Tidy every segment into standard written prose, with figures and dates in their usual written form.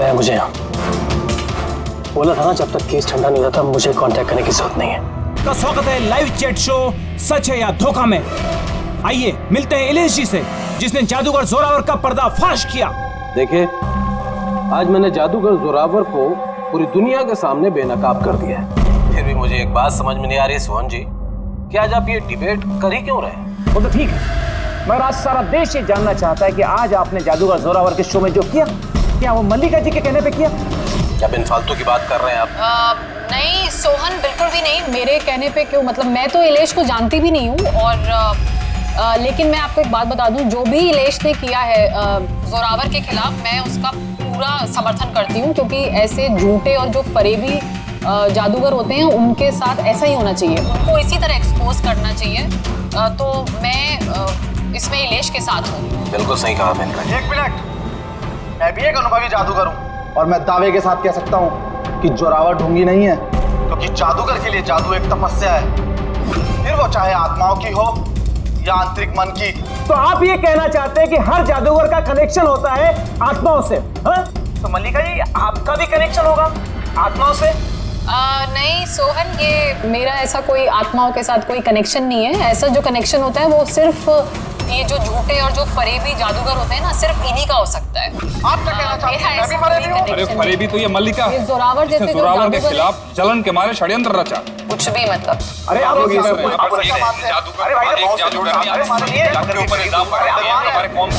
बुलाया मुझे यहाँ? बोला था ना जब तक केस ठंडा नहीं होता मुझे कांटेक्ट करने की जरूरत नहीं है। का स्वागत है लाइव चैट शो सच है या धोखा में। आइए मिलते हैं इलेश जी से, जिसने जादूगर जोरावर का पर्दाफाश किया। देखिए, आज मैंने जादूगर जोरावर को पूरी दुनिया के सामने बेनकाब कर दिया है। फिर भी मुझे एक बात समझ में नहीं आ रही सोहन जी, कि आज आप ये डिबेट कर ही क्यों रहे? वो तो ठीक है, मगर आज सारा देश ये जानना चाहता है कि आज आपने जादूगर जोरावर के शो में जो किया, क्या वो मल्लिका जी के कहने पे किया? क्या बिन फालतू की बात कर रहे हैं आप? नहीं सोहन, बिल्कुल भी नहीं। मेरे कहने पे क्यों, मतलब मैं तो इलेश को जानती भी नहीं हूँ। और लेकिन मैं आपको एक बात बता दूं, जो भी इलेश ने किया है जोरावर के खिलाफ, मैं उसका पूरा समर्थन करती हूँ, क्योंकि ऐसे झूठे और जो फरेबी जादूगर होते हैं उनके साथ ऐसा ही होना चाहिए, उनको इसी तरह एक्सपोज करना चाहिए। तो मैं इसमें इलेश के साथ हूँ। बिल्कुल सही कहा मैंने। एक मिनट, मैं भी एक अनुभवी जादूगर हूँ और मैं दावे के साथ कह सकता हूँ कि जोरावर ढोंगी नहीं है, क्योंकि जादूगर के लिए जादू एक तपस्या है, फिर वो चाहे आत्माओं की हो या आंतरिक मन की। तो आप ये कहना चाहते हैं कि हर जादूगर का कनेक्शन होता है आत्माओं से? हाँ? तो मल्लिका जी, आपका भी कनेक्शन होगा आत्माओं से? नहीं सोहन, ये मेरा ऐसा कोई आत्माओं के साथ कोई कनेक्शन नहीं है। ऐसा जो कनेक्शन होता है वो सिर्फ ये जो झूठे और जो फरेबी जादूगर होते हैं ना, सिर्फ इन्हीं का हो सकता है। आप क्या कहना चाहते हैं? मैं भी फरेबी हूं? अरे फरेबी तो ये मल्लिका ये जोरावर जैसे जो जोरावर के जादूगर खिलाफ जलन के मारे षड्यंत्र रचा। कुछ भी मतलब। अरे आप लोग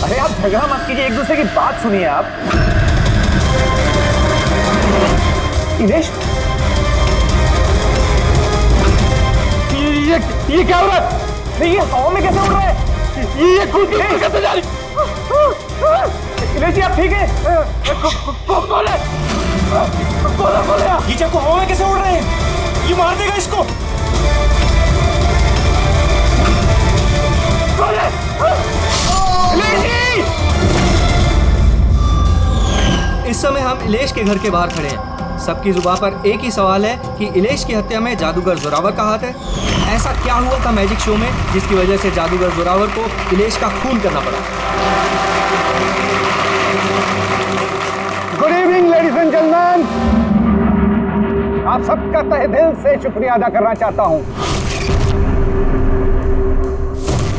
अरे आप झगड़ा मत कीजिए, एक दूसरे की बात सुनिए आप। इलेश, ये क्या हो रहा है? नहीं, ये हवा में कैसे उड़ रहा है? ये खुद कैसे जा रही? इलेश जी, आप ठीक है? कौन है? कौन है? ये चाकू हवा में कैसे उड़ रहे हैं? ये मार देगा इसको। कौन है? इलेश जी! इस समय हम इलेश के घर के बाहर खड़े हैं। सबकी जुबान पर एक ही सवाल है कि इलेश की हत्या में जादूगर जोरावर का हाथ है। ऐसा क्या हुआ था मैजिक शो में जिसकी वजह से जादूगर जोरावर को इलेश का खून करना पड़ा? Good evening ladies and gentleman, आप सबका तहे दिल से शुक्रिया अदा करना चाहता हूं।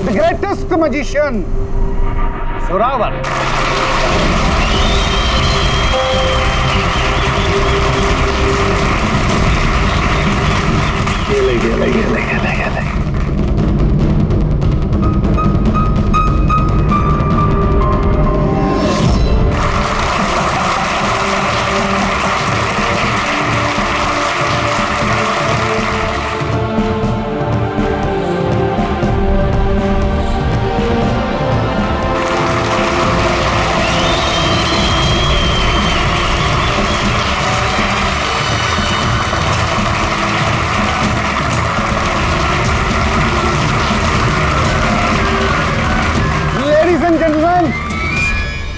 द ग्रेटेस्ट मैजिशियन जोरावर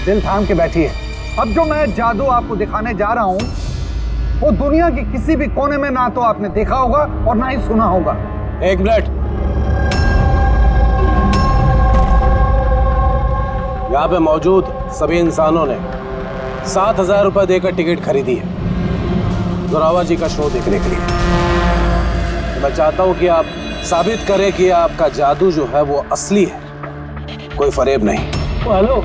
दिल थाम के बैठी है। अब जो मैं जादू आपको दिखाने जा रहा हूं वो दुनिया के किसी भी कोने में ना तो आपने देखा होगा और ना ही सुना होगा। एक मिनट, यहाँ पे मौजूद सभी इंसानों ने 7,000 रुपए देकर टिकट खरीदी है जोरावर जी का शो देखने के लिए। तो मैं चाहता हूं कि आप साबित करें कि आपका जादू जो है वो असली है, कोई फरेब नहीं। हेलो,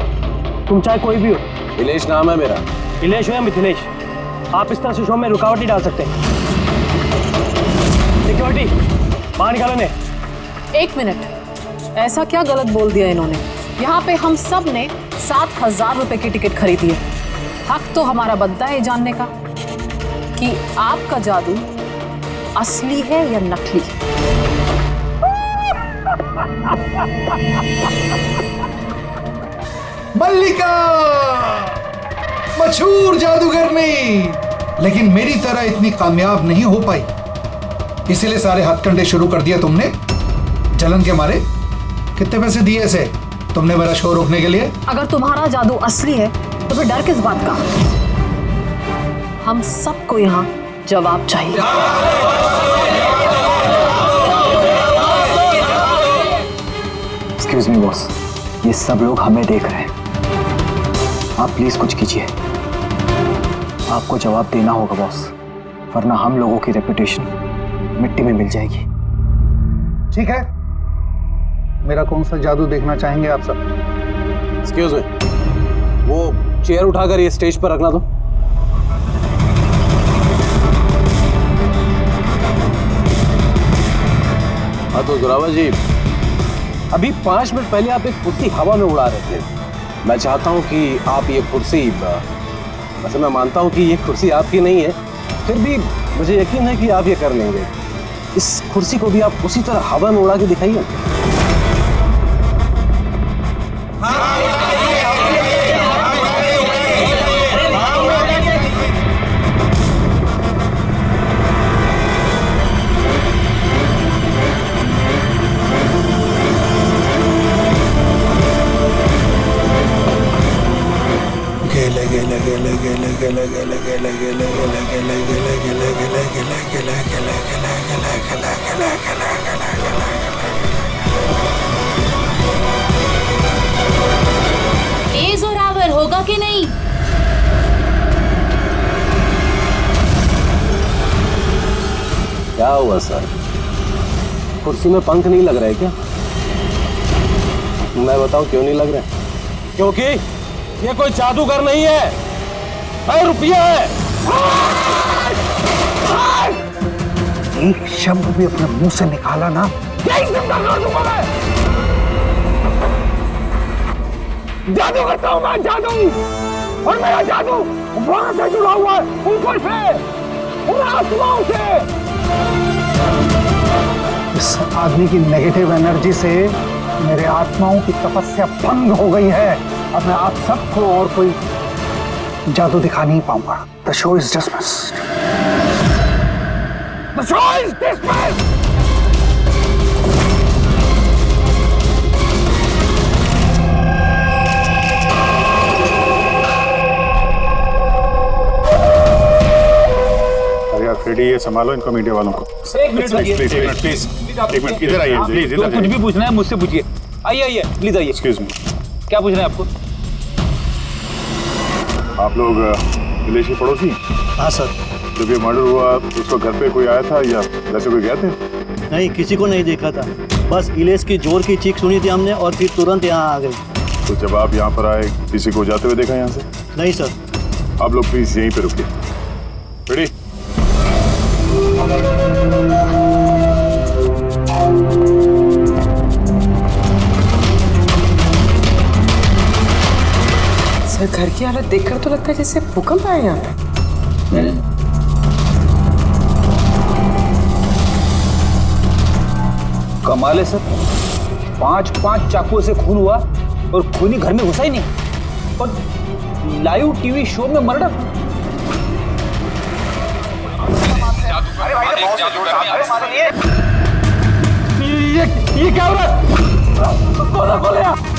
तुम चाहे कोई भी हो। इलेश नाम है मेरा। इलेश हो या मिथिलेश, आप इस तरह से शो में रुकावट नहीं डाल सकते। सिक्योरिटी, बाहर निकालो ने। एक मिनट, ऐसा क्या गलत बोल दिया इन्होंने? यहाँ पे हम सब ने 7,000 रुपए की टिकट खरीदी है। हक तो हमारा बनता है जानने का कि आपका जादू असली है या नकली। मल्लिका मशहूर जादूगरनी, लेकिन मेरी तरह इतनी कामयाब नहीं हो पाई, इसीलिए सारे हथकंडे शुरू कर दिया तुमने जलन के मारे। कितने पैसे दिए इसे तुमने मेरा शो रोकने के लिए? अगर तुम्हारा जादू असली है तो फिर डर किस बात का? हम सबको यहाँ जवाब चाहिए। एक्सक्यूज मी बॉस, ये सब लोग हमें देख रहे हैं, आप प्लीज कुछ कीजिए। आपको जवाब देना होगा बॉस, वरना हम लोगों की रेपुटेशन मिट्टी में मिल जाएगी। ठीक है, मेरा कौन सा जादू देखना चाहेंगे आप सब? एक्सक्यूज मी, वो चेयर उठाकर ये स्टेज पर रखना तो। हाँ तो जोरावर जी, अभी 5 मिनट पहले आप एक कुर्सी हवा में उड़ा रहे थे। मैं चाहता हूं कि आप ये कुर्सी, वैसे मैं मानता हूं कि ये कुर्सी आपकी नहीं है, फिर भी मुझे यकीन है कि आप ये कर लेंगे। इस कुर्सी को भी आप उसी तरह हवा में उड़ा के दिखाइए। ए जोरावर होगा कि नहीं? क्या हुआ सर, कुर्सी में पंख नहीं लग रहा है क्या? मैं बताऊं क्यों नहीं लग रहा है? क्योंकि ये कोई जादूगर नहीं है, रुपया है। एक शब्द भी अपने मुंह से निकाला ना, जादू करता हूँ मैं, जादू, और मेरा जादू वहां से जुड़ा हुआ है, ऊपर से, पूरा आसमां से। इस आदमी की नेगेटिव एनर्जी से मेरे आत्माओं की तपस्या भंग हो गई है। अब मैं आप सबको और कोई जादू दिखा नहीं पाऊंगा। The show is dismissed. The show is dismissed. अरे यार फ्रेडी, ये संभालो इनको, मीडिया वालों को। एक मिनट प्लीज एक मिनट इधर आइए, प्लीज इधर कुछ भी पूछना है मुझसे पूछिए। आइए प्लीज आइए। एक्सक्यूज मी, क्या पूछना है आपको? आप लोग विलेज के पड़ोसी? हाँ सर। जब ये मर्डर हुआ उस वक्त घर पे कोई आया था या वैसे कोई गए थे? नहीं, किसी को नहीं देखा था, बस इलेश की जोर की चीख सुनी थी हमने और फिर तुरंत यहाँ आ गए। तो जब आप यहाँ पर आए किसी को जाते हुए देखा यहाँ से? नहीं सर। आप लोग प्लीज यहीं पे रुकिए। रेडी? सर, घर की हालत देखकर तो लगता है जैसे भूकंप आया यहाँ पे। कमाल है सर, 5 चाकुओं से खून हुआ और खूनी घर में घुसा ही नहीं, और लाइव टीवी शो में मर्डर। अरे भाई, ये क्या हो रहा है?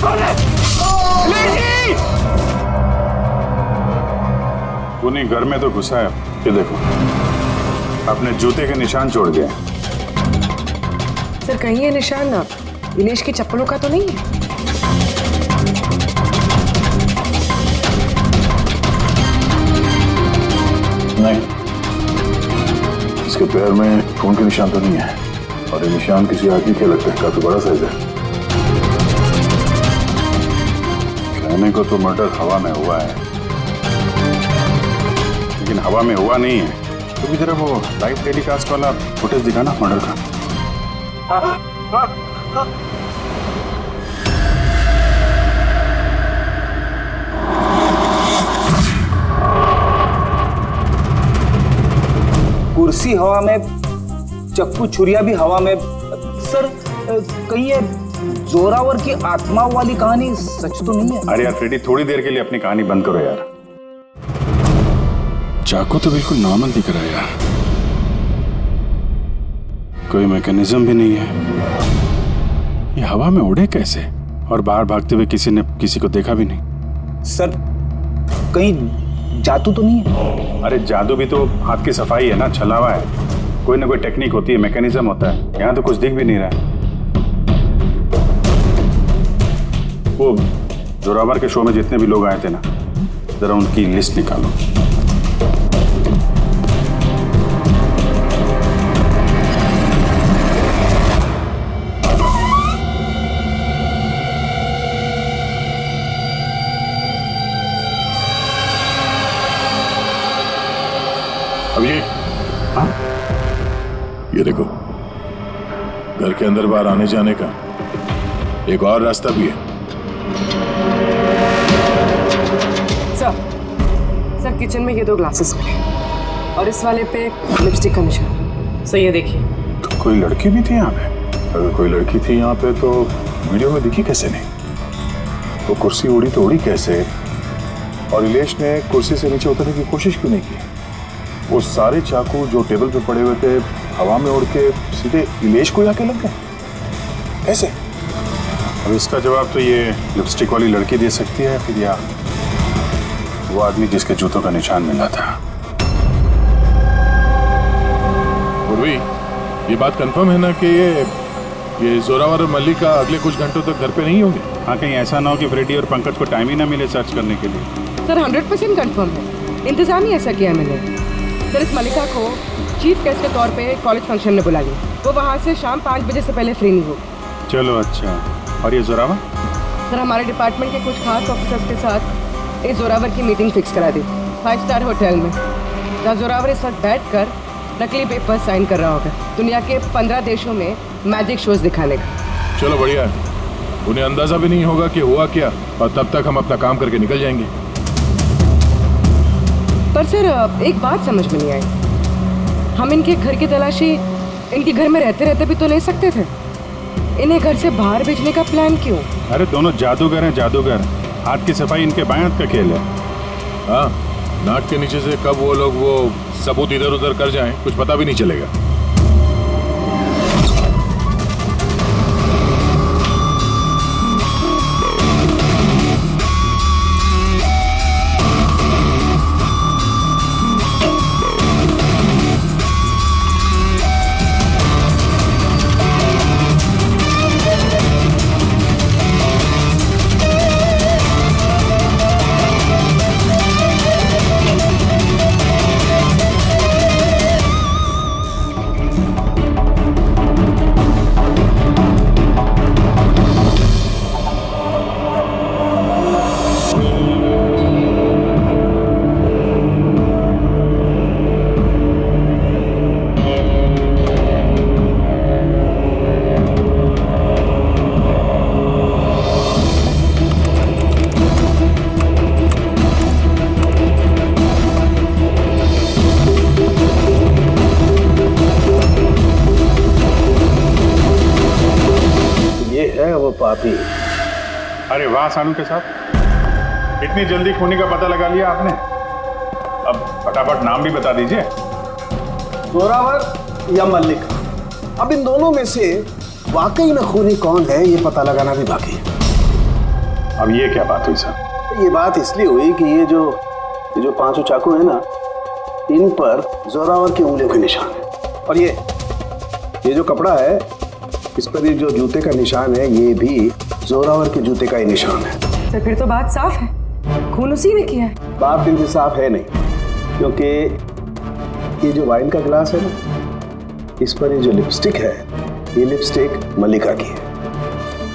कौन है? खूनी घर में तो घुसा है, ये देखो अपने जूते के निशान छोड़ गए। सर, कहीं ये निशान ना इलेश की चप्पलों का तो नहीं है? नहीं, इसके पैर में खून के निशान तो नहीं है, और ये निशान किसी आदमी के लगता है, काफी बड़ा साइज है। कहने को तो मर्डर हवा में हुआ है, लेकिन हवा में हुआ नहीं है। तो भी जरा वो लाइव टेलीकास्ट वाला फुटेज दिखाना मर्डर का। कुर्सी हवा में, चक्कू छुरिया भी हवा में। सर, कहीं ये जोरावर की आत्मा वाली कहानी सच तो नहीं है? अरे यार फ्रेडी, थोड़ी देर के लिए अपनी कहानी बंद करो यार। चाकू तो बिल्कुल नॉर्मल दिख रहा है यार, कोई मैकेनिज्म भी नहीं है। ये हवा में उड़े कैसे, और बाहर भागते हुए किसी ने किसी को देखा भी नहीं। सर, कहीं जादू तो नहीं है? अरे जादू भी तो हाथ की सफाई है ना, छलावा है, कोई ना कोई टेक्निक होती है, मैकेनिज्म होता है। यहाँ तो कुछ दिख भी नहीं रहा है। वो जोरावर के शो में जितने भी लोग आए थे ना, जरा उनकी लिस्ट निकालो। अब ये, हाँ? ये देखो, घर के अंदर बाहर आने जाने का एक और रास्ता भी है। सर किचन में ये 2 ग्लासेस मिले और इस वाले पे लिपस्टिक का निशान। सही है, देखिए। तो कोई लड़की भी थी यहाँ पे? अगर कोई लड़की थी यहाँ पे तो वीडियो में दिखी कैसे नहीं? तो कुर्सी उड़ी तो उड़ी कैसे? और इलेश ने कुर्सी से नीचे उतरने की कोशिश क्यों नहीं की? वो सारे चाकू जो टेबल पे पड़े हुए थे हवा में उड़ के सीधे इलेश को आके लग गए कैसे? अब इसका जवाब तो ये लिपस्टिक वाली लड़की दे सकती है, फिर या वो आदमी जिसके जूतों का निशान मिला था। पूर्वी, ये बात कंफर्म है ना कि ये जोरावर और मल्लिका अगले कुछ घंटों तक घर पे नहीं होंगे? हाँ, कहीं ऐसा ना हो कि फ्रेडी और पंकज को टाइम ही ना मिले सर्च करने के लिए। सर 100% कंफर्म है, इंतजाम ही ऐसा किया मैंने। सर इस मल्लिका को चीफ गेस्ट के तौर पे कॉलेज फंक्शन में बुलाइए, वो वहाँ से शाम 5 बजे से पहले फ्री नहीं होगी। चलो अच्छा। और ये जोरावर? सर हमारे डिपार्टमेंट के कुछ खास ऑफिसर्स के साथ इस जोरावर की मीटिंग फिक्स करा दी 5 स्टार होटल में, जहाँ जोरावर इस वक्त बैठ कर नकली पेपर साइन कर रहा होगा दुनिया के 15 देशों में मैजिक शोज दिखाने का। चलो बढ़िया है, उन्हें अंदाजा भी नहीं होगा कि हुआ क्या, और तब तक हम अपना काम करके निकल जाएंगे। पर सर एक बात समझ में नहीं आई, हम इनके घर की तलाशी इनके घर में रहते रहते भी तो ले सकते थे, इन्हें घर से बाहर भेजने का प्लान क्यों? अरे दोनों जादूगर हैं, जादूगर। हाथ की सफाई इनके बाएं हाथ का खेल है। हाँ, नाक के नीचे से कब वो लोग वो सबूत इधर उधर कर जाएं कुछ पता भी नहीं चलेगा। पापी। अरे वाह सानू के साथ, इतनी जल्दी खूनी का पता लगा लिया आपने। अब फटाफट नाम भी बता दीजिए। जोरावर या मल्लिका, अब इन दोनों में से वाकई में खूनी कौन है ये पता लगाना भी बाकी है। अब ये क्या बात हुई सर? ये बात इसलिए हुई कि ये जो 5 चाकू है ना, इन पर जोरावर की उंगलियों के निशान है, और ये जो कपड़ा है इस पर ये जो जूते का निशान है ये भी जोरावर के जूते का ही निशान है। तो फिर तो बात साफ है, खून उसी ने किया है। बात दिल से साफ है नहीं, क्योंकि ये जो वाइन का गिलास है ना, इस पर ये जो लिपस्टिक है ये लिपस्टिक मल्लिका की है,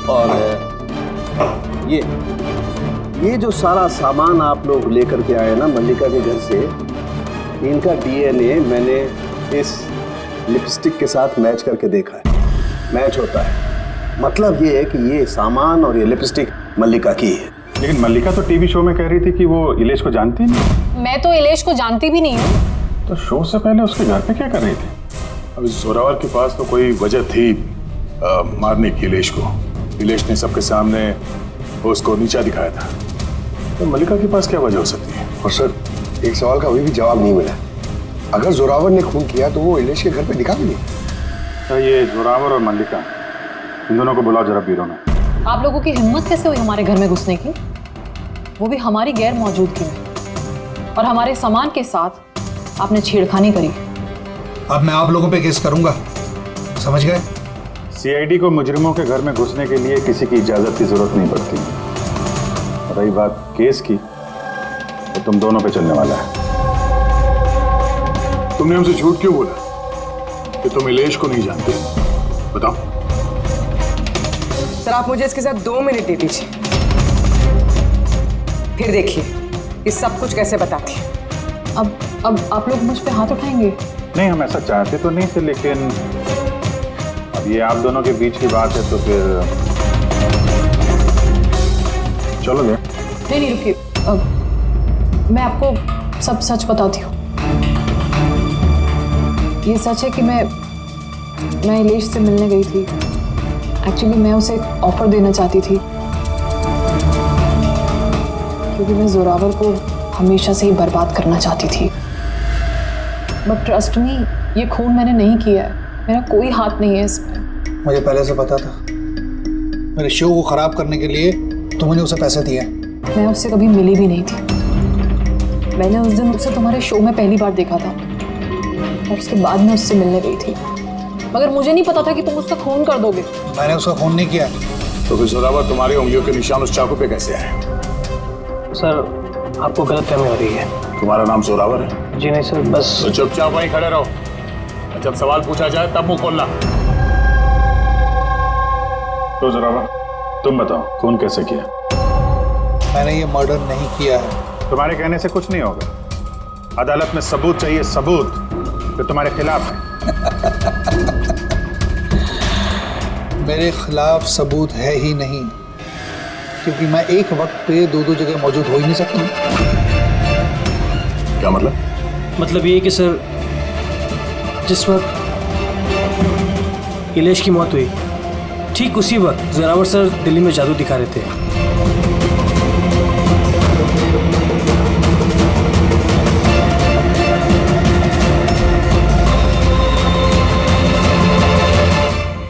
और ये जो सारा सामान आप लोग लेकर के आए ना मल्लिका के घर से, इनका डीएनए मैंने इस लिपस्टिक के साथ मैच करके देखा है, मैच होता है। मतलब ये है कि ये सामान और ये लिपस्टिक मल्लिका की है। लेकिन मल्लिका तो टीवी शो में कह रही थी कि वो इलेश को जानती नहीं। मैं तो इलेश को जानती भी नहीं हूँ। तो शो से पहले उसके घर पे क्या कर रही थी? अब जोरावर के पास तो कोई वजह थी मारने की इलेश को। इलेश ने सबके सामने उसको नीचा दिखाया था, तो मल्लिका के पास क्या वजह हो सकती है? और सर एक सवाल का अभी भी जवाब नहीं मिला, अगर जोरावर ने खून किया तो वो इलेश के घर पे दिखा भी नहीं। तो ये जोरावर और मल्लिका, इन दोनों को बुलाओ जरा ब्यूरो में। आप लोगों की हिम्मत कैसे हुई हमारे घर में घुसने की, वो भी हमारी गैर मौजूदगी में, और हमारे सामान के साथ आपने छेड़खानी करी। अब मैं आप लोगों पे केस करूंगा, समझ गए? सीआईडी को मुजरिमों के घर में घुसने के लिए किसी की इजाजत की जरूरत नहीं पड़ती। रही बात केस की, तो तुम दोनों पे चलने वाला है। तुमने हमसे झूठ क्यों बोला कि तुम इलेश को नहीं जानते? बताओ। सर आप मुझे इसके साथ 2 मिनट दे दीजिए, फिर देखिए ये सब कुछ कैसे बताती है। अब आप लोग मुझ पे हाथ उठाएंगे? नहीं, हम ऐसा चाहते तो नहीं थे, लेकिन अब ये आप दोनों के बीच की बात है तो फिर चलोगे? नहीं रुकिए, मैं आपको सब सच बताती हूँ। ये सच है कि मैं इलेश से मिलने गई थी। एक्चुअली मैं उसे एक ऑफर देना चाहती थी, क्योंकि मैं जोरावर को हमेशा से ही बर्बाद करना चाहती थी। बट ट्रस्ट मी, ये खून मैंने नहीं किया है, मेरा कोई हाथ नहीं है इसमें। मुझे पहले से पता था। मेरे शो को खराब करने के लिए तुमने उसे पैसे दिए। मैं उससे कभी मिली भी नहीं थी। मैंने उस दिन उसे तुम्हारे शो में पहली बार देखा था और उसके बाद मैं उससे मिलने गई थी, मगर मुझे नहीं पता था कि तुम उसका खून कर दोगे। मैंने उसका खून नहीं किया। तो फिर जोरावर तुम्हारी उंगलियों के निशान उस चाकू पे कैसे आए? सर, आपको गलतफहमी हो रही है। तुम्हारा नाम जोरावर है? जी नहीं सर, बस। तो चुपचाप वहीं खड़े रहो, जब सवाल पूछा जाए तब मुंह खोलना। तो जोरावर, तुम बताओ, खून कैसे किया? मैंने ये मर्डर नहीं किया है। तुम्हारे कहने से कुछ नहीं होगा। अदालत में सबूत चाहिए, सबूत जो तुम्हारे खिलाफ है। मेरे खिलाफ सबूत है ही नहीं, क्योंकि मैं एक वक्त पे दो जगह मौजूद हो ही नहीं सकता। क्या मतलब? मतलब ये कि सर, जिस वक्त इलेश की मौत हुई, ठीक उसी वक्त जोरावर सर दिल्ली में जादू दिखा रहे थे।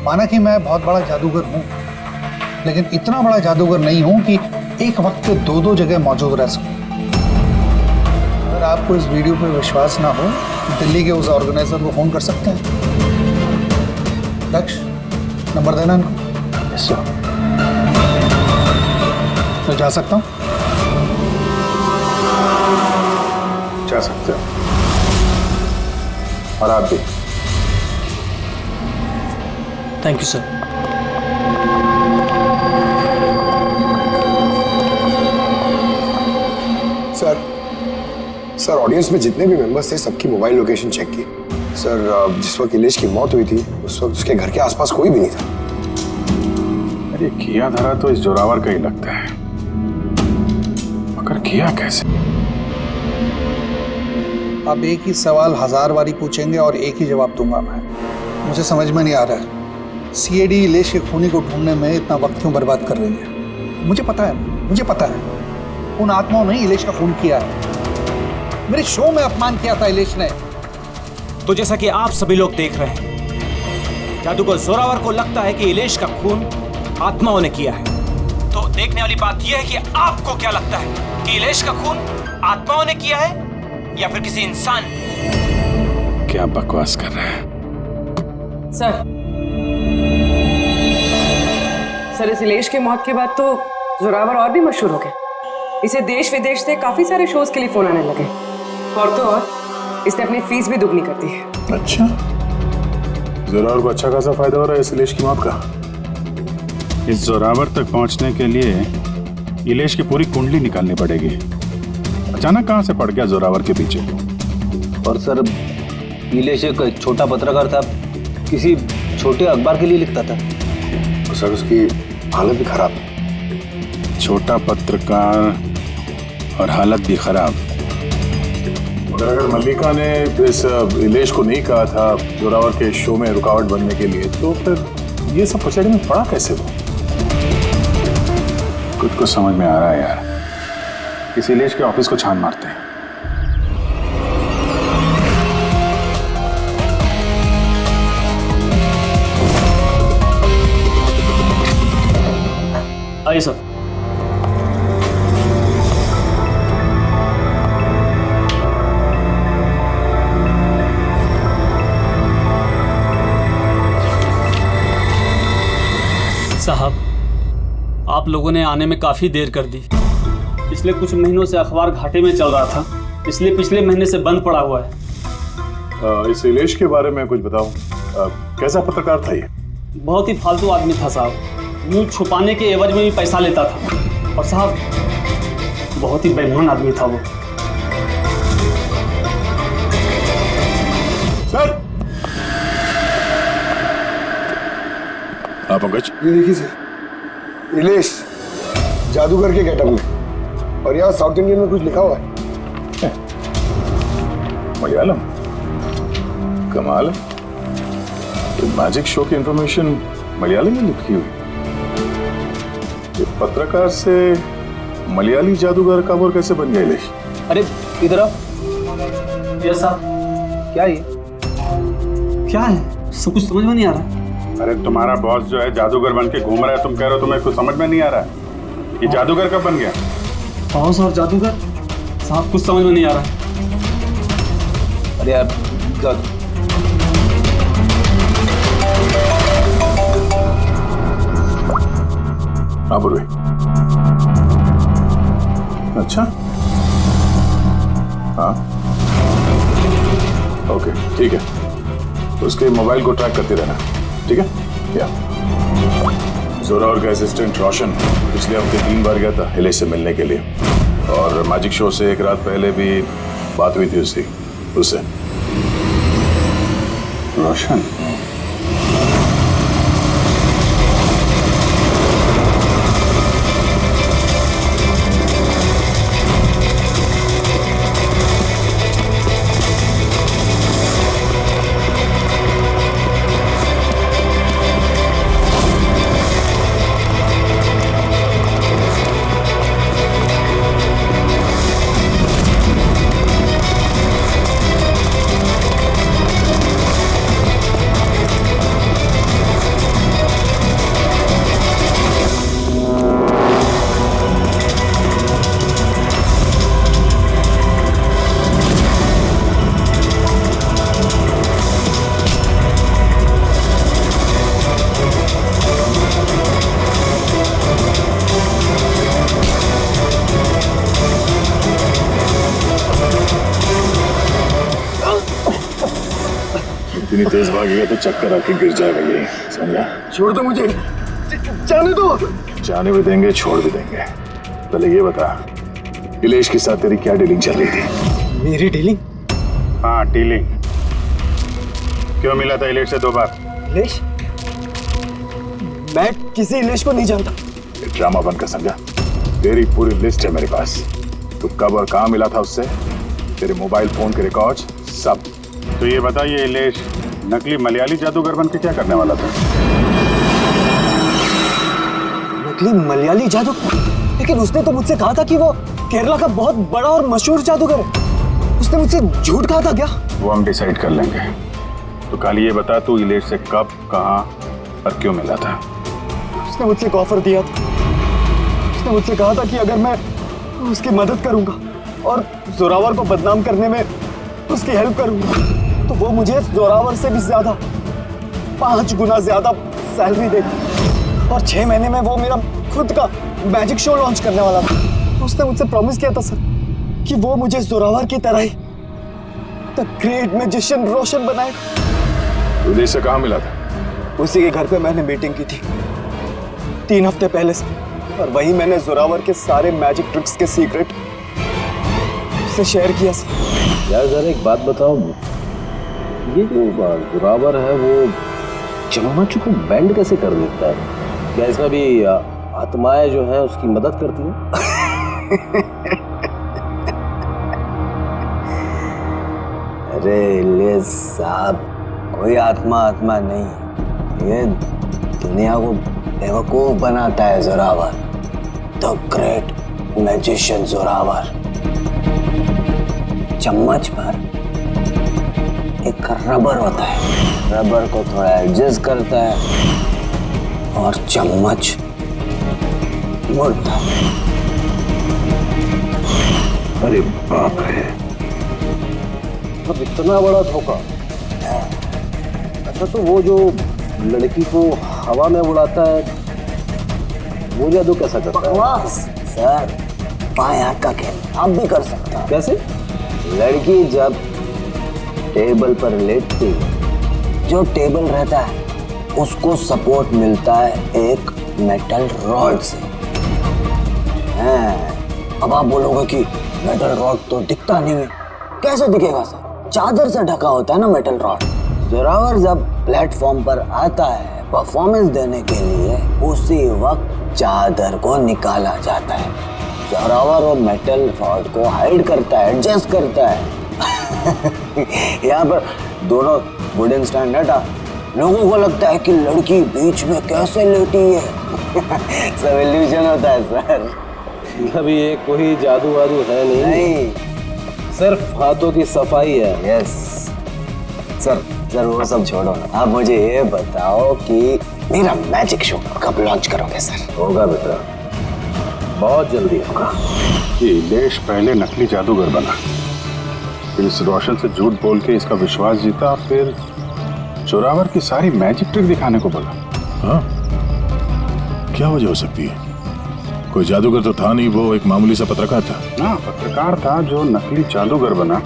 माना कि मैं बहुत बड़ा जादूगर हूं, लेकिन इतना बड़ा जादूगर नहीं हूं कि एक वक्त पे दो जगह मौजूद रह सकूं। अगर आपको इस वीडियो पे विश्वास ना हो, दिल्ली के उस ऑर्गेनाइजर को फोन कर सकते हैं। लक्ष्य, नंबर देना इनको। Yes sir. मैं जा सकता हूं? जा सकते हो। और आप भी। Thank you sir. Sir, audience में जितने भी मेंबर्स थे सबकी मोबाइल लोकेशन चेक की। सर, जिस वक्त इलेश की मौत हुई थी उस वक्त उसके घर के आसपास कोई भी नहीं था। अरे किया धरा तो इस जोरावर का ही लगता है, मगर किया कैसे? अब एक ही सवाल 1000 बारी पूछेंगे और एक ही जवाब दूंगा मैं। मुझे समझ में नहीं आ रहा है सीआईडी इलेश के खूनी को ढूंढने में इतना वक्त क्यों बर्बाद कर रही है। मुझे पता है उन आत्माओं ने इलेश का खून किया है। मेरे शो में अपमान किया था इलेश ने। तो जैसा कि आप सभी लोग देख रहे हैं, जादूगर जोरावर को लगता है कि इलेश का खून आत्माओं ने किया है। तो देखने वाली बात यह है कि आपको क्या लगता है कि इलेश का खून आत्माओं ने किया है या फिर किसी इंसान ने? क्या बकवास कर रहे हैं? सर, इस इलेश की मौत के बाद तो जोरावर और भी मशहूर हो गए। इसे देश विदेश से काफी सारे शोज के लिए फोन आने लगे, और तो और इसने अपनी फीस भी दुगनी कर दी है। अच्छा, जोरावर को अच्छा खासा फायदा हो रहा है इस इलेश की मौत का। इस जोरावर तक पहुंचने के लिए इलेश की पूरी कुंडली निकालनी पड़ेगी। अचानक कहां से पड़ गया जोरावर के पीछे? और सर, इलेश एक छोटा पत्रकार था, किसी छोटे अखबार के लिए लिखता था। और सर, उसकी हालत भी खराब है। छोटा पत्रकार और हालत भी खराब। मगर अगर मल्लिका ने इस इलेश को नहीं कहा था जोरावर के शो में रुकावट बनने के लिए, तो फिर ये सब पचड़े में पड़ा कैसे वो? कुछ कुछ समझ में आ रहा है यार। इस इलेश के ऑफिस को छान मारते हैं। आइए सर। साहब, आप लोगों ने आने में काफ़ी देर कर दी। पिछले कुछ महीनों से अखबार घाटे में चल रहा था, इसलिए पिछले महीने से बंद पड़ा हुआ है। इस इलेश के बारे में कुछ बताओ। कैसा पत्रकार था ये? बहुत ही फालतू आदमी था साहब, न्यूज़ छुपाने के एवज में भी पैसा लेता था। और साहब, बहुत ही बेईमान आदमी था वो। सर। हाँ पंकज, ये देखिए सर, इलेश जादूगर के गेटअप में, और यहाँ साउथ इंडियन में कुछ लिखा हुआ है। मलयालम, कमाल। तो मैजिक शो की इंफॉर्मेशन मलयालम में लिखी हुई। ये पत्रकार से मलयाली जादूगर का और कैसे बन गया इलेश? अरे इधर आओ। यस साहब, क्या ये क्या है? सब कुछ समझ में नहीं आ रहा। अरे तुम्हारा बॉस जो है जादूगर बन के घूम रहा है, तुम कह रहे हो तुम्हें कुछ समझ में नहीं आ रहा है। ये जादूगर कब बन गया? बॉस और जादूगर साहब, कुछ समझ में नहीं आ रहा। अरे यार हाँ बुर्वे। अच्छा, हाँ ओके ठीक है। उसके मोबाइल को ट्रैक करते रहना, ठीक है? या जोरावर का असिस्टेंट रोशन पिछले हफ्ते 3 बार गया था इलेश से मिलने के लिए, और मैजिक शो से एक रात पहले भी बात हुई थी उससे। रोशन? इतनी तेज भागेगा तो चक्कर आके गिर जाएगा, ये समझा? छोड़ दो मुझे, जाने दो। जाने भी देंगे, छोड़ भी देंगे। पहले ये बता, इलेश के साथ तेरी क्या डीलिंग चल रही थी? मेरी डीलिंग? हाँ डीलिंग। क्यों मिला था इलेश से 2 बार? इलेश? मैं किसी इलेश को नहीं जानता। ये ड्रामा बनकर समझा। तेरी पूरी लिस्ट है मेरे पास। तू कब और कहाँ मिला था उससे, तेरे मोबाइल फोन के रिकॉर्ड्स सब। तो ये बता, ये इलेश नकली मलयाली जादूगर बन के क्या करने वाला था? नकली मलयाली जादूगर? लेकिन उसने तो मुझसे कहा था कि वो केरला का बहुत बड़ा और मशहूर जादूगर है। उसने मुझसे झूठ कहा था क्या? वो हम डिसाइड कर लेंगे। तो खाली ये बता, तू इलेश से कब, कहाँ और क्यों मिला था? उसने मुझसे एक ऑफर दिया था। उसने मुझसे कहा था कि अगर मैं उसकी मदद करूंगा और जोरावर को बदनाम करने में उसकी हेल्प करूंगा, तो वो मुझे जोरावर से भी ज्यादा 5 गुना ज्यादा सैलरी देगा, और 6 महीने में वो मेरा खुद का मैजिक शो लॉन्च करने वाला था। उसने मुझसे प्रॉमिस किया था सर कि वो मुझे जोरावर की तरह ही द ग्रेट मैजिशियन रोशन बनाएगा। तू इलेश से कहाँ मिला था? उसी के घर पे मैंने मीटिंग की थी 3 हफ्ते पहले से, और वहीं मैंने जोरावर के सारे मैजिक ट्रिक्स के सीक्रेट उससे शेयर किया सर। यार जरा एक बात बताओ, ये जो जोरावर है वो चमाचू को बैंड कैसे कर देता है? क्या इसमें भी आत्माएं जो हैं उसकी मदद करती हैं? अरे इलियास साहब, कोई आत्मा नहीं, ये दुनिया को बेवकूफ बनाता है Zorawar, the great magician Zorawar. चम्मच पर एक रबर होता है, रबर को थोड़ा एडजस्ट करता है और चम्मच मुड़ता है। अरे बाप रे, अब इतना बड़ा धोखा। अच्छा, तो वो जो लड़की को हवा में उड़ाता है वो जादू कैसा करता है? बकवास सर, बाएं हाथ का खेल आप भी कर सकते हैं। कैसे? लड़की जब टेबल पर लेटती है, जो टेबल रहता है उसको सपोर्ट मिलता है एक मेटल रॉड से। अब आप बोलोगे कि मेटल रॉड तो दिखता नहीं है, कैसे दिखेगा सर? चादर से ढका होता है ना मेटल रॉड। जोरावर जब प्लेटफॉर्म पर आता है परफॉर्मेंस देने के लिए, उसी वक्त चादर को निकाला जाता है। जोरावर वो मेटल रॉड को हाइड करता है, एडजस्ट करता है। यहाँ पर दोनों वुडन स्टैंड हटा, लोगों को लगता है कि लड़की बीच में कैसे लेटी है। सब इल्यूजन होता है सर। अभी ये कोई जादू वादू है नहीं, सिर्फ हाथों की सफाई है। यस सर वो सब छोड़ो ना, आप मुझे ये बताओ कि मेरा मैजिक शो कब लॉन्च करोगे सर? होगा बेटा, बहुत जल्दी होगा। ये इलेश पहले नकली जादूगर बना, फिर इस रोशन से झूठ बोल के इसका विश्वास जीता, फिर जोरावर की सारी मैजिक ट्रिक दिखाने को बोला। हाँ, क्या वजह हो सकती है? कोई जादूगर तो था नहीं, वो एक मामूली सा पत्रकार था। हाँ, पत्रकार था जो नकली जादूगर बना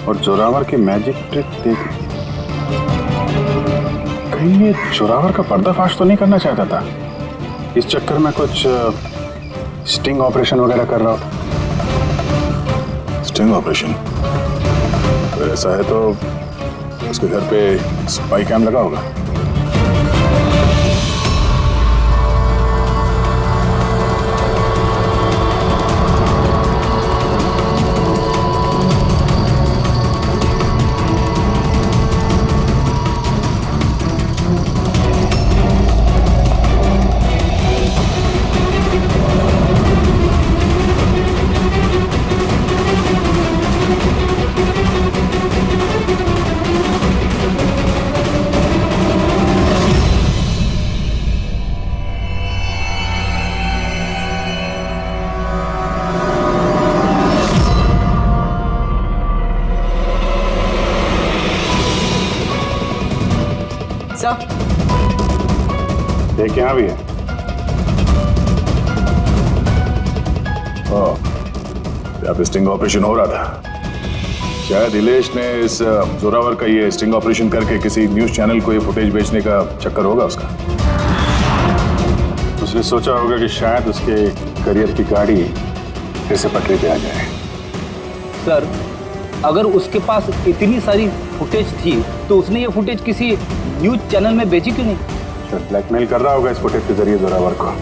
और जोरावर की मैजिक ट्रिक देख। कहीं ये जोरावर का पर्दाफाश तो नहीं करना चाहता था? इस चक्कर में कुछ स्टिंग ऑपरेशन वगैरह कर रहा था। Sting operation? अगर ऐसा है तो उसके घर पे स्पाई कैम लगा होगा। देख यहाँ भी है। यहाँ पे स्टिंग ऑपरेशन हो रहा था। शायद इलेश ने इस जोरावर का ये स्टिंग ऑपरेशन करके किसी न्यूज चैनल को ये फुटेज बेचने का चक्कर होगा उसका। उसने सोचा होगा कि शायद उसके करियर की गाड़ी फिर से पटरी पे आ जाए। सर, अगर उसके पास इतनी सारी फुटेज थी तो उसने ये फुटेज किसी न्यूज चैनल में बेची क्यों नहीं? शायद ब्लैकमेल कर रहा होगा इस फुटेज के जरिए जोरावर को,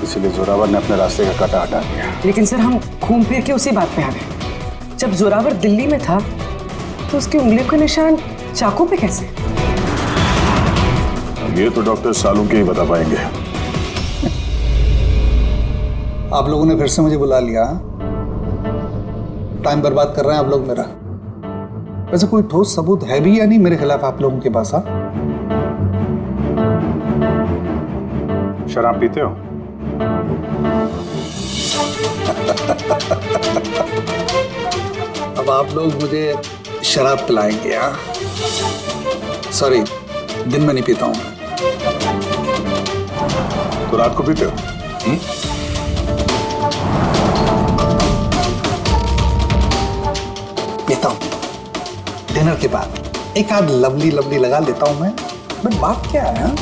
इसीलिए जोरावर ने अपने रास्ते का कांटा हटा दिया। लेकिन सर, हम घूम फिर के उसी बात पे आ गए। जब जोरावर दिल्ली में था तो उसकी उंगलियों का निशान चाकू पे कैसे? ये तो डॉक्टर सालू के ही बता पाएंगे। आप लोगों ने फिर से मुझे बुला लिया। टाइम बर्बाद कर रहे हैं आप लोग मेरा। वैसे कोई ठोस सबूत है भी या नहीं मेरे खिलाफ आप लोगों के पास? शराब पीते हो? अब आप लोग मुझे शराब पिलाएंगे? हाँ, सॉरी, दिन में नहीं पीता हूं मैं। तो रात को पीते हो? पीता हूं डिनर के बाद। एक आध लवली लगा लेता हूं मैं। बट बात क्या है?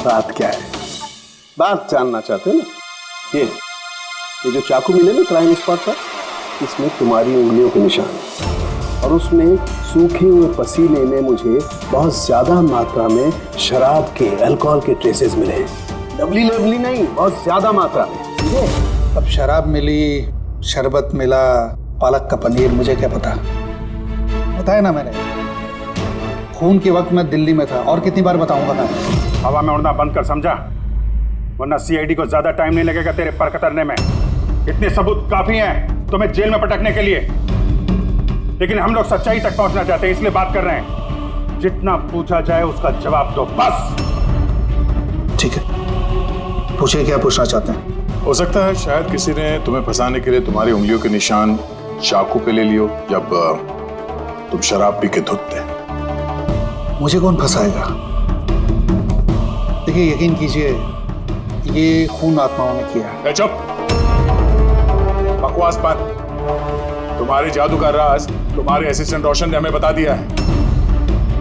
बात क्या है? बात जानना चाहते हो ना? ये जो चाकू मिले ना क्राइम स्पॉट पर, इसमें तुम्हारी उंगलियों के निशान है और उसमें सूखे हुए पसीने में मुझे बहुत ज्यादा मात्रा में शराब के, अल्कोहल के ट्रेसेस मिले हैं। लवली नहीं, बहुत ज्यादा मात्रा में। अब शराब मिली, शरबत मिला, पालक का पनीर, मुझे क्या पता? बताया ना मैंने, खून के वक्त मैं दिल्ली में था। और कितनी बार बताऊंगा मैं? हवा में उड़ना बंद कर, समझा? वरना सीआईडी को ज्यादा टाइम नहीं लगेगा तेरे पर कतरने में। इतने सबूत काफी हैं तुम्हें जेल में पटकने के लिए। लेकिन हम लोग सच्चाई तक पहुंचना चाहते हैं, इसलिए बात कर रहे हैं। जितना पूछा जाए उसका जवाब दो, बस। ठीक है, पूछिए क्या पूछना चाहते हैं। हो सकता है शायद किसी ने तुम्हें फंसाने के लिए तुम्हारी उंगलियों के निशान चाकू पे ले लियो जब तुम शराब पी के धुतते। मुझे कौन फंसाएगा? देखिए, यकीन कीजिए, ये खून आत्माओं ने किया है। चुप, बकवास बंद। तुम्हारे जादू का राज तुम्हारे असिस्टेंट रोशन ने हमें बता दिया है।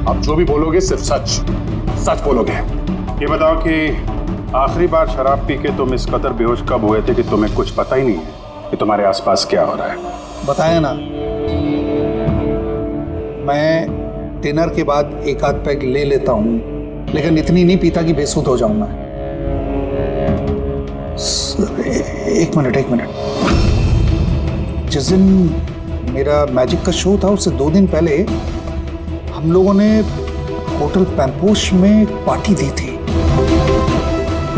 अब जो भी बोलोगे सिर्फ सच बोलोगे। ये बताओ कि आखिरी बार शराब पी के तुम इस कदर बेहोश कब हुए थे कि तुम्हें कुछ पता ही नहीं है कि तुम्हारे आसपास क्या हो रहा है? बताया ना, मैं डिनर के बाद एक आध पैग ले लेता हूँ, लेकिन इतनी नहीं पीता कि बेसुध हो जाऊं मैं। सर, एक मिनट। जिस दिन मेरा मैजिक का शो था उससे 2 दिन पहले हम लोगों ने होटल पैम्पोश में एक पार्टी दी थी।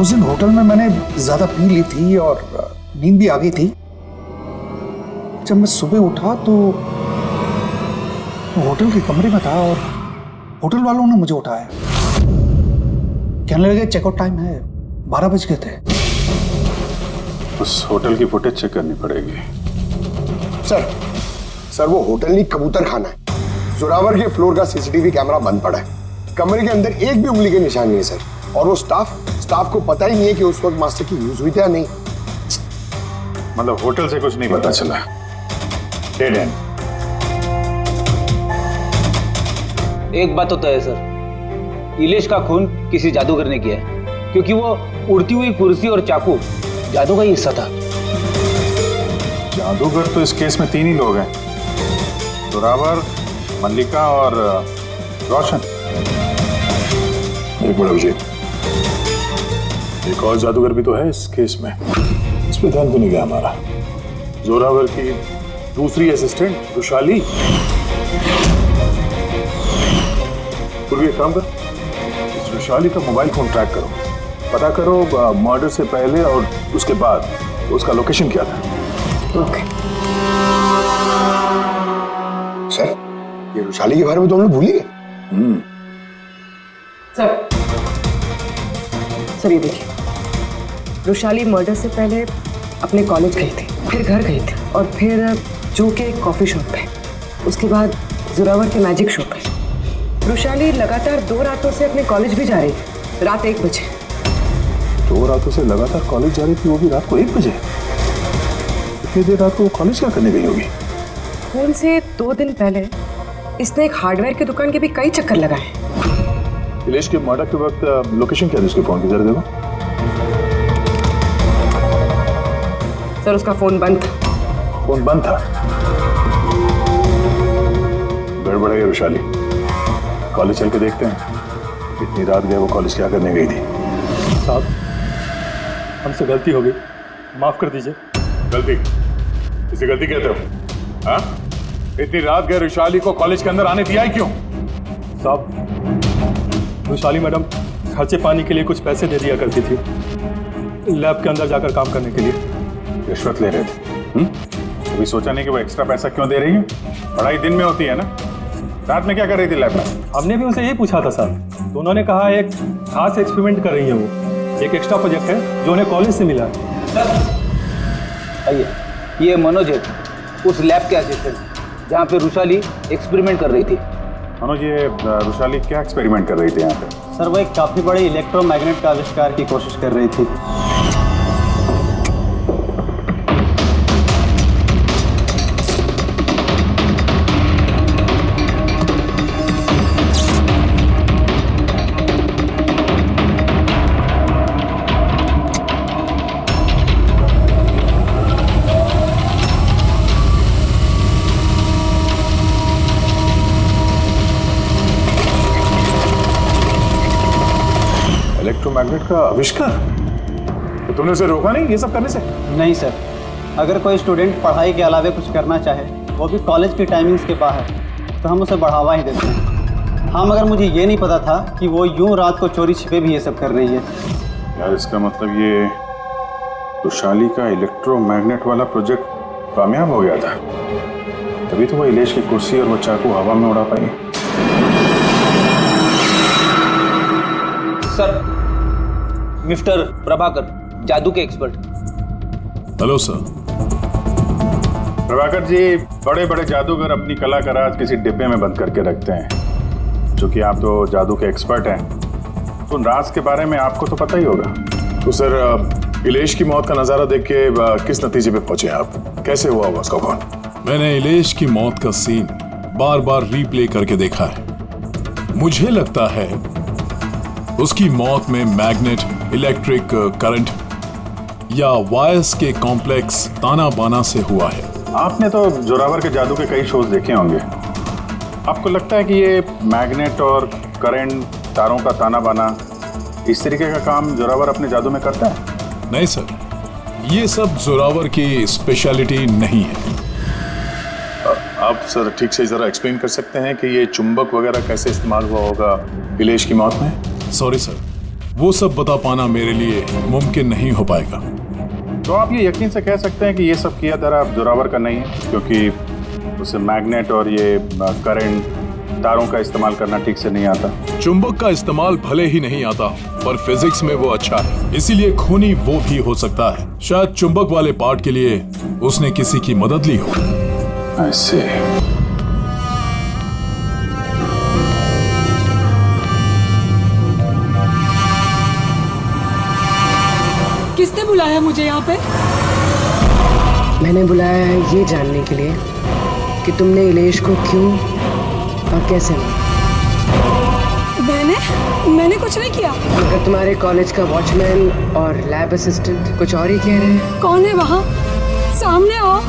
उस दिन होटल में मैंने ज्यादा पी ली थी और नींद भी आ गई थी। जब मैं सुबह उठा तो होटल के कमरे में था और होटल वालों ने मुझे उठाया। कहने लगे चेकआउट टाइम है, 12 बज गए थे। उस होटल की फुटेज चेक करनी पड़ेगी। सर वो होटल नहीं, कबूतर खाना है। जोरावर के फ्लोर का सीसीटीवी कैमरा बंद पड़ा है। कमरे के अंदर एक भी उंगली के निशान नहीं है सर। और वो स्टाफ को पता ही नहीं है कि उस वक्त मास्टर की यूज हुई थी या नहीं। मतलब होटल से कुछ नहीं पता चला। Dead and. एक बात तो तय है सर, इलेश का खून किसी जादूगर ने किया है, क्योंकि वो उड़ती हुई कुर्सी और चाकू जादू का ही हिस्सा था। जादूगर तो इस केस में 3 ही लोग हैं, जोरावर, मल्लिका और रोशन। एक मिनट अभिजीत, एक और जादूगर भी तो है इस केस में, इस पे ध्यान क्यों नहीं गया हमारा? जोरावर की दूसरी असिस्टेंट रुशाली। पूर्वी एक काम कर, इस रुशाली का मोबाइल फोन ट्रैक करो, पता करो मर्डर से पहले और उसके बाद उसका लोकेशन क्या था। ओके सर, ये रुशाली के बारे में तो हम लोग भूल ही गए। सर ये देखिए, रुशाली मर्डर से पहले अपने कॉलेज गई थी, फिर घर गई थी और फिर जू के एक कॉफी शॉप पे, उसके बाद जोरावर के मैजिक शो पे। रुशाली लगातार 2 रातों से अपने कॉलेज भी जा रही थी, रात 1 बजे। 2 रातों से लगातार कॉलेज जा रही थी, वो भी रात को 1 बजे? इतनी देर रात को कॉलेज क्या करने गई होगी? खून से 2 दिन पहले इसने एक हार्डवेयर की दुकान के भी कई चक्कर लगाए। इलेश के मर्डर के वक्त लोकेशन क्या थी उसके फोन की, जरा देखो। सर उसका फोन बंद था। फोन बंद था? गड़बड़ है रुशाली, कॉलेज चल के देखते हैं। इतनी रात गए वो कॉलेज क्या करने गई थी? साहब हमसे गलती हो गई, माफ कर दीजिए। गलती? इसे गलती कहते हो? हाँ? इतनी रात गए रुशाली को कॉलेज के अंदर आने दिया ही क्यों? साहब रुशाली मैडम खर्चे पानी के लिए कुछ पैसे दे दिया करती थी, लैब के अंदर जाकर काम करने के लिए। रिश्वत ले रहे थे? कभी सोचा नहीं कि वो एक्स्ट्रा पैसा क्यों दे रही है? पढ़ाई दिन में होती है ना, रात में क्या कर रही थी लैब में? हमने भी उनसे यही पूछा था साहब, तो उन्होंने कहा एक खास एक्सपेरिमेंट कर रही है, वो एक एक्स्ट्रा प्रोजेक्ट है जो उन्हें कॉलेज से मिला है। आइए, ये मनोज है, उस लैब के असिस्टेंट जहाँ पे रुशाली एक्सपेरिमेंट कर रही थी। मनोज, ये रुशाली क्या एक्सपेरिमेंट कर रही थी यहाँ पे? सर वो एक काफी बड़ी इलेक्ट्रोमैग्नेट का आविष्कार की कोशिश कर रही थी। इलेक्ट्रोमैग्नेट का आविष्कार? तो तुमने उसे रोका नहीं ये सब करने से? नहीं सर, अगर कोई स्टूडेंट पढ़ाई के अलावा कुछ करना चाहे, वो भी कॉलेज की टाइमिंग्स के बाहर, तो हम उसे बढ़ावा ही देते हैं। हाँ, मगर मुझे ये नहीं पता था कि वो यूं रात को चोरी छिपे भी ये सब कर रही है। यार इसका मतलब ये रुशाली का इलेक्ट्रोमैग्नेट वाला प्रोजेक्ट कामयाब हो गया था, तभी तो वो इलेश की कुर्सी और वो चाकू हवा में उड़ा पाई। सर, मिस्टर प्रभाकर, जादू के expert. Hello sir. Prabhakar ji, बड़े बड़े जादूगर अपनी कला का राज किसी डिब्बे में बंद करके रखते हैं। चूंकि आप तो जादू के एक्सपर्ट हैं, तो उन राज के बारे में आपको तो पता ही होगा। तो सर, इलेश की मौत का नजारा देख के किस नतीजे पे पहुंचे आप? कैसे हुआ होगा उसका खून? मैंने इलेश की मौत का सीन बार बार रीप्ले करके देखा है। मुझे लगता है उसकी मौत में मैग्नेट, इलेक्ट्रिक करंट या वायर्स के कॉम्प्लेक्स ताना बाना से हुआ है। आपने तो जोरावर के जादू के कई शोज देखे होंगे, आपको लगता है कि ये मैग्नेट और करंट, तारों का ताना बाना, इस तरीके का काम जोरावर अपने जादू में करता है? नहीं सर, ये सब जोरावर की स्पेशलिटी नहीं है। आप सर ठीक से जरा एक्सप्लेन कर सकते हैं कि ये चुंबक वगैरह कैसे इस्तेमाल हुआ होगा इलेश की मौत में? सॉरी सर, वो सब बता पाना मेरे लिए मुमकिन नहीं हो पाएगा। तो आप ये यकीन से कह सकते हैं कि ये सब किया धरा जोरावर का नहीं है, क्योंकि उसे मैग्नेट और ये करंट, तारों का इस्तेमाल करना ठीक से नहीं आता। चुंबक का इस्तेमाल भले ही नहीं आता, पर फिजिक्स में वो अच्छा है, इसीलिए खूनी वो भी हो सकता है। शायद चुंबक वाले पार्ट के लिए उसने किसी की मदद ली हो। ऐसे किसने बुलाया मुझे यहाँ पे? मैंने बुलाया है ये जानने के लिए कि तुमने इलेश को क्यों और कैसे मारा। मैंने कुछ नहीं किया। अगर तुम्हारे कॉलेज का वॉचमैन और लैब असिस्टेंट कुछ और ही कह रहे हैं। कौन है वहाँ? सामने आओ।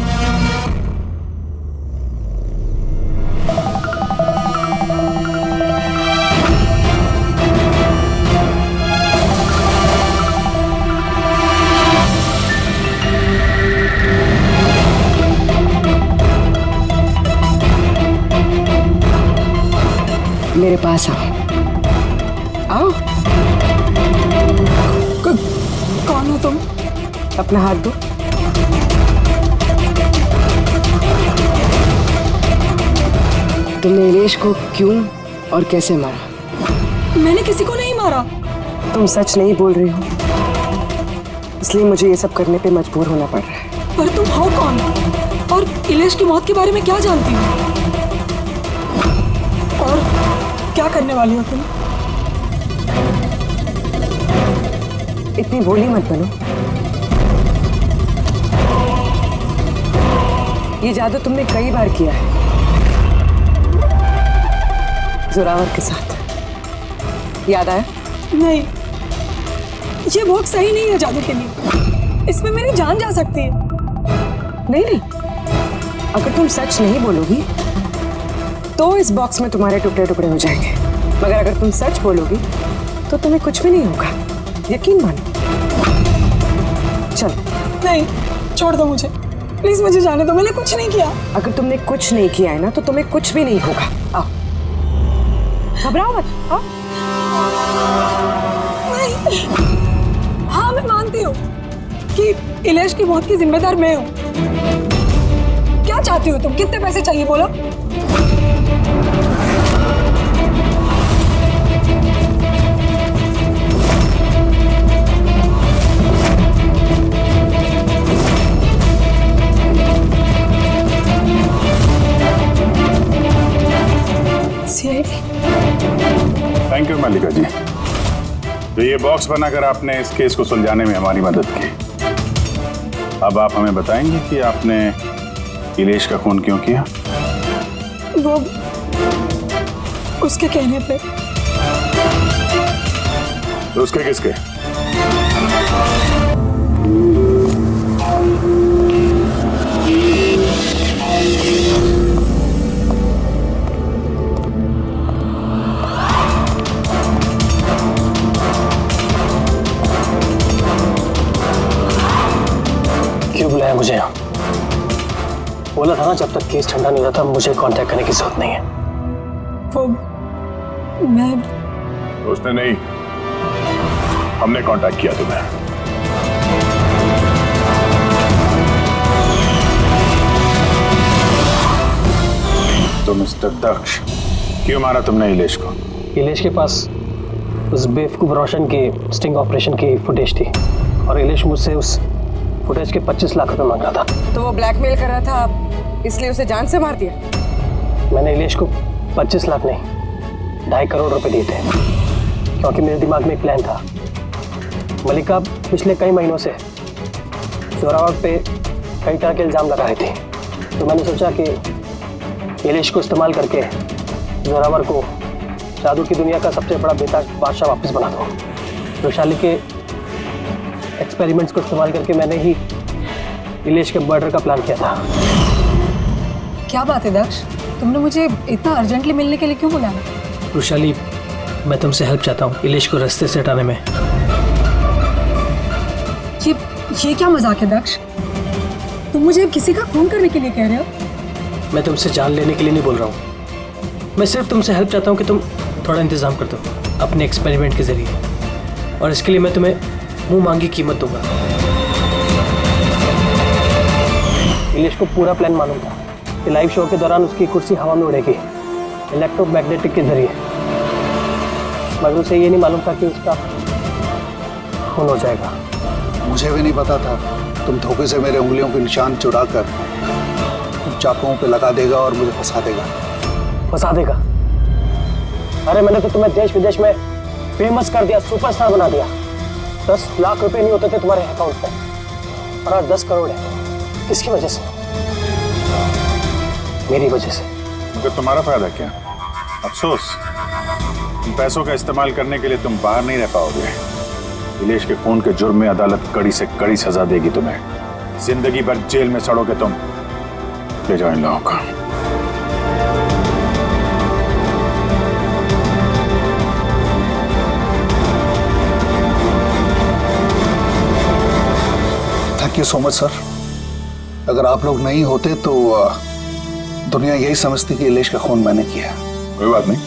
मेरे पास आओ। आओ। कौन हो तुम? अपना हाथ दो। तुमने इलेश को क्यों और कैसे मारा? मैंने किसी को नहीं मारा। तुम सच नहीं बोल रही हो, इसलिए मुझे ये सब करने पे मजबूर होना पड़ रहा है। पर तुम हो कौन और इलेश की मौत के बारे में क्या जानती हो? और क्या करने वाली हो तुम? इतनी भोली मत बनो। ये जादू तुमने कई बार किया है जोरावर के साथ, याद आया? नहीं, ये बहुत सही नहीं है जादू के लिए। इसमें मेरी जान जा सकती है। नहीं, अगर तुम सच नहीं बोलोगी तो इस बॉक्स में तुम्हारे टुकड़े टुकड़े हो जाएंगे, मगर अगर तुम सच बोलोगी तो तुम्हें कुछ भी नहीं होगा, यकीन मानो। चलो। नहीं, छोड़ दो मुझे, प्लीज मुझे जाने दो। मैंने कुछ नहीं किया। अगर तुमने कुछ नहीं किया है ना तो तुम्हें कुछ भी नहीं होगा। आओ, घबराओ मत। आओ। नहीं। हाँ, मैं मानती हूँ कि इलेश की मौत की जिम्मेदार मैं हूँ। क्या चाहती हो तुम? कितने पैसे चाहिए बोलो? थैंक यू मल्लिका जी, तो ये बॉक्स बनाकर आपने इस केस को सुलझाने में हमारी मदद की। अब आप हमें बताएंगे कि आपने इलेश का खून क्यों किया? वो उसके कहने पे। तो उसके किसके? क्यों बुलाया मुझे यहाँ? बोला था ना जब तक केस ठंडा नहीं होता मुझे कांटेक्ट करने की जरूरत नहीं है। वो मैं उसने नहीं, हमने कांटेक्ट किया तुम्हें। तो मिस्टर दक्ष, क्यों मारा तुमने इलेश को? इलेश के पास उस बेवकूफ रोशन के स्टिंग ऑपरेशन की फुटेज थी और इलेश मुझसे उस फुटेज के 25 लाख रुपए मांग रहा था। तो वो ब्लैकमेल कर रहा था, इसलिए उसे जान से मार दिया? मैंने इलेश को 25 लाख नहीं 2.5 करोड़ रुपए दिए थे, क्योंकि मेरे दिमाग में एक प्लान था। मल्लिका पिछले कई महीनों से जोरावर पे कई तरह के इल्ज़ाम लगा रही थी, तो मैंने सोचा कि इलेश को इस्तेमाल करके जोरावर को जादू की दुनिया का सबसे बड़ा बेताज बादशाह वापस बना दो। वैशाली के एक्सपेरिमेंट्स को इस्तेमाल करके मैंने ही इलेश के मर्डर का प्लान किया था। क्या बात है दक्ष, तुमने मुझे इतना अर्जेंटली मिलने के लिए क्यों बुलाया? वृषाली, मैं तुमसे हेल्प चाहता हूँ इलेश को रास्ते से हटाने में। ये क्या मजाक है दक्ष? तुम मुझे किसी का खून करने के लिए कह रहे हो? मैं तुमसे जान लेने के लिए नहीं बोल रहा हूँ, मैं सिर्फ तुमसे हेल्प चाहता हूँ कि तुम थोड़ा इंतजाम कर दो अपने एक्सपेरिमेंट के जरिए, और इसके लिए मैं तुम्हें मुंह मांगी कीमत दूंगा। इलेश को पूरा प्लान मालूम था कि लाइव शो के दौरान उसकी कुर्सी हवा में उड़ेगी इलेक्ट्रोमैग्नेटिक के जरिए, मगर उसे ये नहीं मालूम था कि उसका खून हो जाएगा। मुझे भी नहीं पता था तुम धोखे से मेरे उंगलियों के निशान चुरा कर चाकुओं पे लगा देगा और मुझे फंसा देगा। फंसा देगा? अरे मैंने तो तुम्हें देश विदेश में फेमस कर दिया, सुपरस्टार बना दिया। 10 लाख रुपए नहीं होते थे तुम्हारे अकाउंट पे, और आज 10 करोड़ है। किसकी वजह से? मेरी वजह से। मगर तुम्हारा फायदा क्या? अफसोस, इन पैसों का इस्तेमाल करने के लिए तुम बाहर नहीं रह पाओगे। इलेश के खून के जुर्म में अदालत कड़ी से कड़ी सजा देगी तुम्हें। जिंदगी भर जेल में सड़ोगे तुम। ले जाओ इन लोगों को। Thank you so much sir. अगर आप लोग नहीं होते तो दुनिया यही समझती कि इलेश का खून मैंने किया। कोई बात नहीं,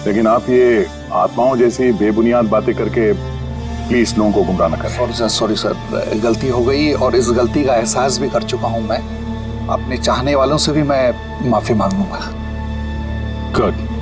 लेकिन आप ये आत्माओं जैसी बेबुनियाद बातें करके प्लीज लोगों को गुमराह न करें। सॉरी सर, गलती हो गई और इस गलती का एहसास भी कर चुका हूं मैं। अपने चाहने वालों से भी मैं माफी मांग लूंगा। गुड।